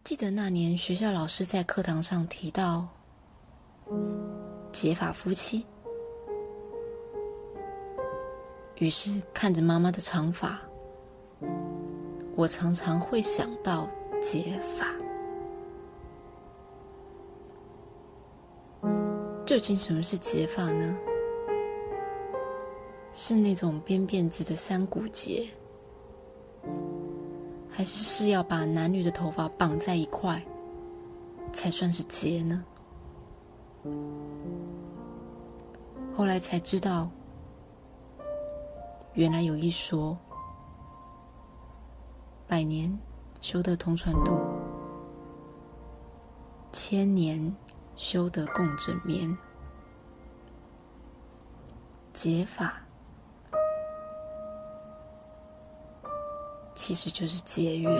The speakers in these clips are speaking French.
记得那年学校老师在课堂上提到结发夫妻，于是看着妈妈的长发，我常常会想到结发。究竟什么是结发呢？是那种编辫子的三股结，还是要把男女的头发绑在一块才算是结呢？后来才知道，原来有一说，百年修得同船渡，千年修得共枕眠。结发其实就是结缘。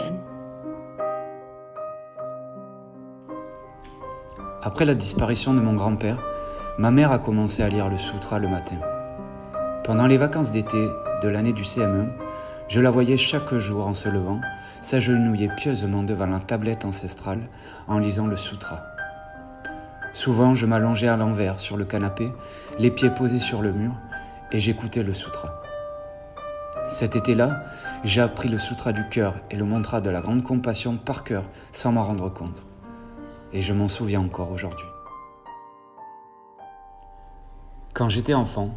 Après la disparition de mon grand-père, ma mère a commencé à lire le Sutra le matin. Pendant les vacances d'été de l'année du CM1, je la voyais chaque jour en se levant, s'agenouiller pieusement devant la tablette ancestrale en lisant le Sutra. Souvent, je m'allongeais à l'envers sur le canapé, les pieds posés sur le mur, et j'écoutais le Sutra. Cet été-là, j'ai appris le Sutra du cœur et le mantra de la grande compassion par cœur sans m'en rendre compte. Et je m'en souviens encore aujourd'hui. Quand j'étais enfant,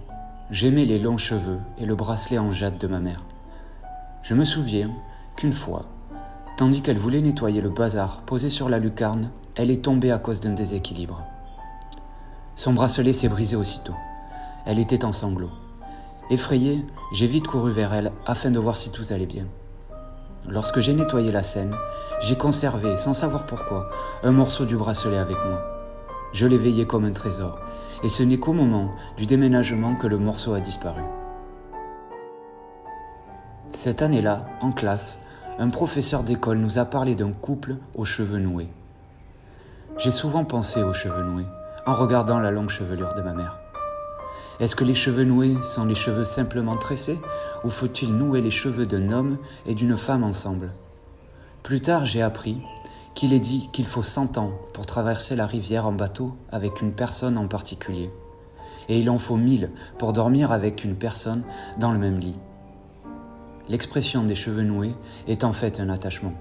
j'aimais les longs cheveux et le bracelet en jade de ma mère. Je me souviens qu'une fois, tandis qu'elle voulait nettoyer le bazar posé sur la lucarne, elle est tombée à cause d'un déséquilibre. Son bracelet s'est brisé aussitôt. Elle était en sanglots. Effrayé, j'ai vite couru vers elle afin de voir si tout allait bien. Lorsque j'ai nettoyé la scène, j'ai conservé, sans savoir pourquoi, un morceau du bracelet avec moi. Je l'ai veillé comme un trésor, et ce n'est qu'au moment du déménagement que le morceau a disparu. Cette année-là, en classe, un professeur d'école nous a parlé d'un couple aux cheveux noués. J'ai souvent pensé aux cheveux noués, en regardant la longue chevelure de ma mère. Est-ce que les cheveux noués sont les cheveux simplement tressés, ou faut-il nouer les cheveux d'un homme et d'une femme ensemble? Plus tard, j'ai appris qu'il est dit qu'il faut 100 ans pour traverser la rivière en bateau avec une personne en particulier. Et il en faut 1000 pour dormir avec une personne dans le même lit. L'expression des cheveux noués est en fait un attachement.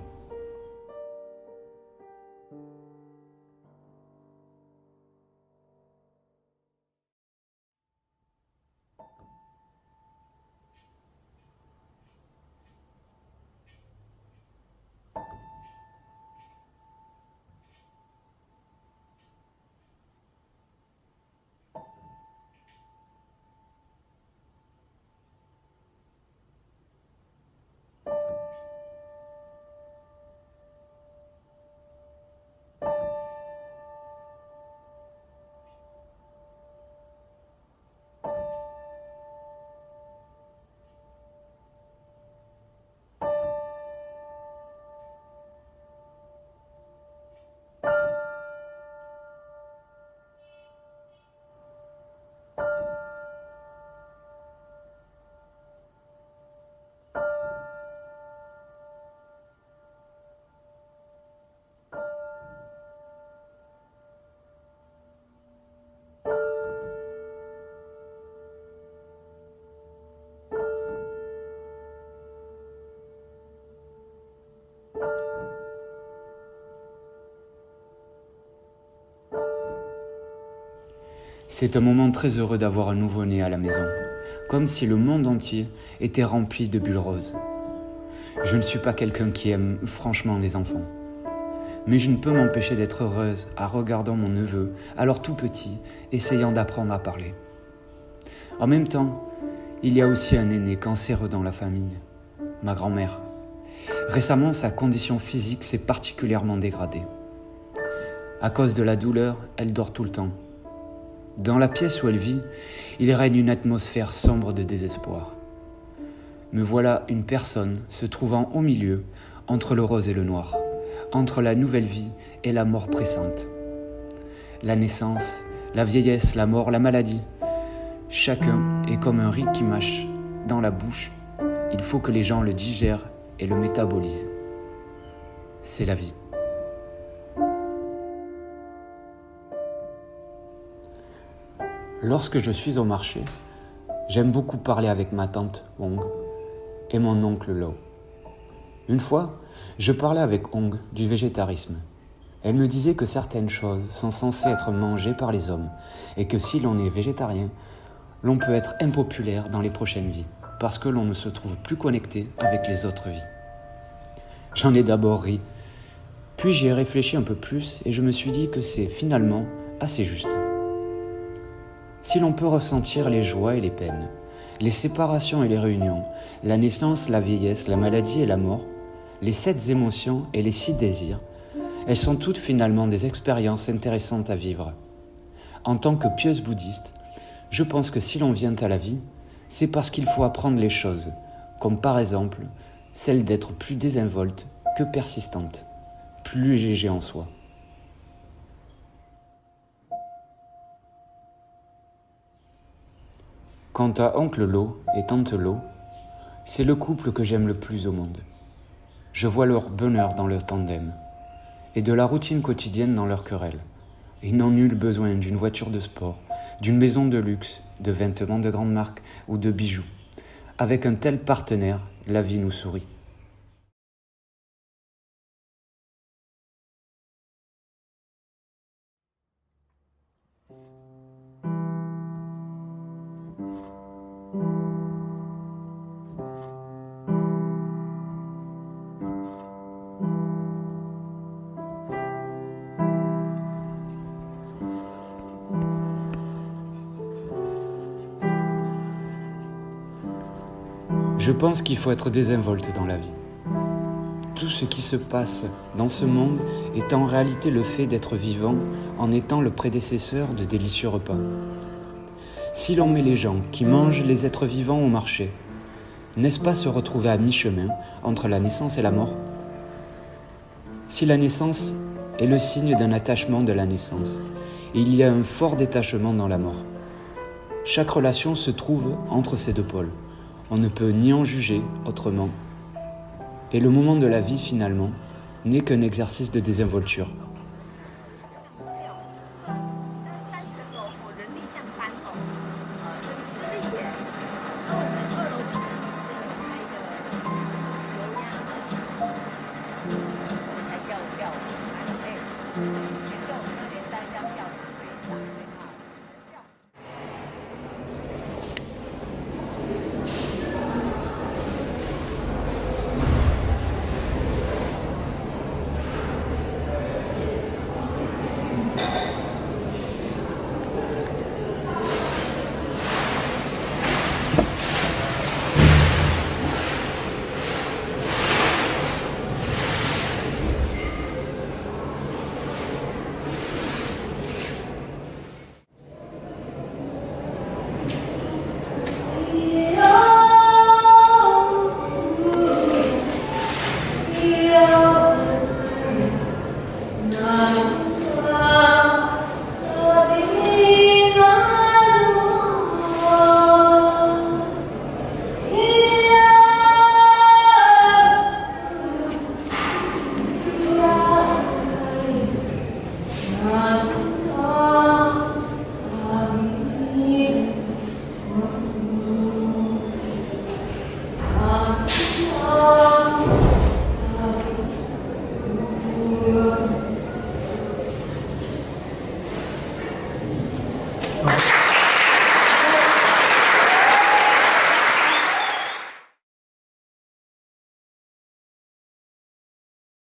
C'est un moment très heureux d'avoir un nouveau-né à la maison, comme si le monde entier était rempli de bulles roses. Je ne suis pas quelqu'un qui aime franchement les enfants, mais je ne peux m'empêcher d'être heureuse en regardant mon neveu, alors tout petit, essayant d'apprendre à parler. En même temps, il y a aussi un aîné cancéreux dans la famille, ma grand-mère. Récemment, sa condition physique s'est particulièrement dégradée. À cause de la douleur, elle dort tout le temps. Dans la pièce où elle vit, il règne une atmosphère sombre de désespoir. Me voilà une personne se trouvant au milieu, entre le rose et le noir, entre la nouvelle vie et la mort pressante. La naissance, la vieillesse, la mort, la maladie, chacun est comme un riz qui mâche dans la bouche. Il faut que les gens le digèrent et le métabolisent. C'est la vie. Lorsque je suis au marché, j'aime beaucoup parler avec ma tante Hong et mon oncle Lo. Une fois, je parlais avec Hong du végétarisme. Elle me disait que certaines choses sont censées être mangées par les hommes et que si l'on est végétarien, l'on peut être impopulaire dans les prochaines vies parce que l'on ne se trouve plus connecté avec les autres vies. J'en ai d'abord ri, puis j'y ai réfléchi un peu plus et je me suis dit que c'est finalement assez juste. Si l'on peut ressentir les joies et les peines, les séparations et les réunions, la naissance, la vieillesse, la maladie et la mort, les 7 émotions et les 6 désirs, elles sont toutes finalement des expériences intéressantes à vivre. En tant que pieuse bouddhiste, je pense que si l'on vient à la vie, c'est parce qu'il faut apprendre les choses, comme par exemple celle d'être plus désinvolte que persistante, plus léger en soi. Quant à oncle Lo et tante Lo, c'est le couple que j'aime le plus au monde. Je vois leur bonheur dans leur tandem et de la routine quotidienne dans leur querelle. Ils n'ont nul besoin d'une voiture de sport, d'une maison de luxe, de vêtements de grande marque ou de bijoux. Avec un tel partenaire, la vie nous sourit. Je pense qu'il faut être désinvolte dans la vie. Tout ce qui se passe dans ce monde est en réalité le fait d'être vivant en étant le prédécesseur de délicieux repas. Si l'on met les gens qui mangent les êtres vivants au marché, n'est-ce pas se retrouver à mi-chemin entre la naissance et la mort ? Si la naissance est le signe d'un attachement de la naissance, il y a un fort détachement dans la mort. Chaque relation se trouve entre ces 2 pôles. On ne peut ni en juger autrement. Et le moment de la vie, finalement, n'est qu'un exercice de désinvolture.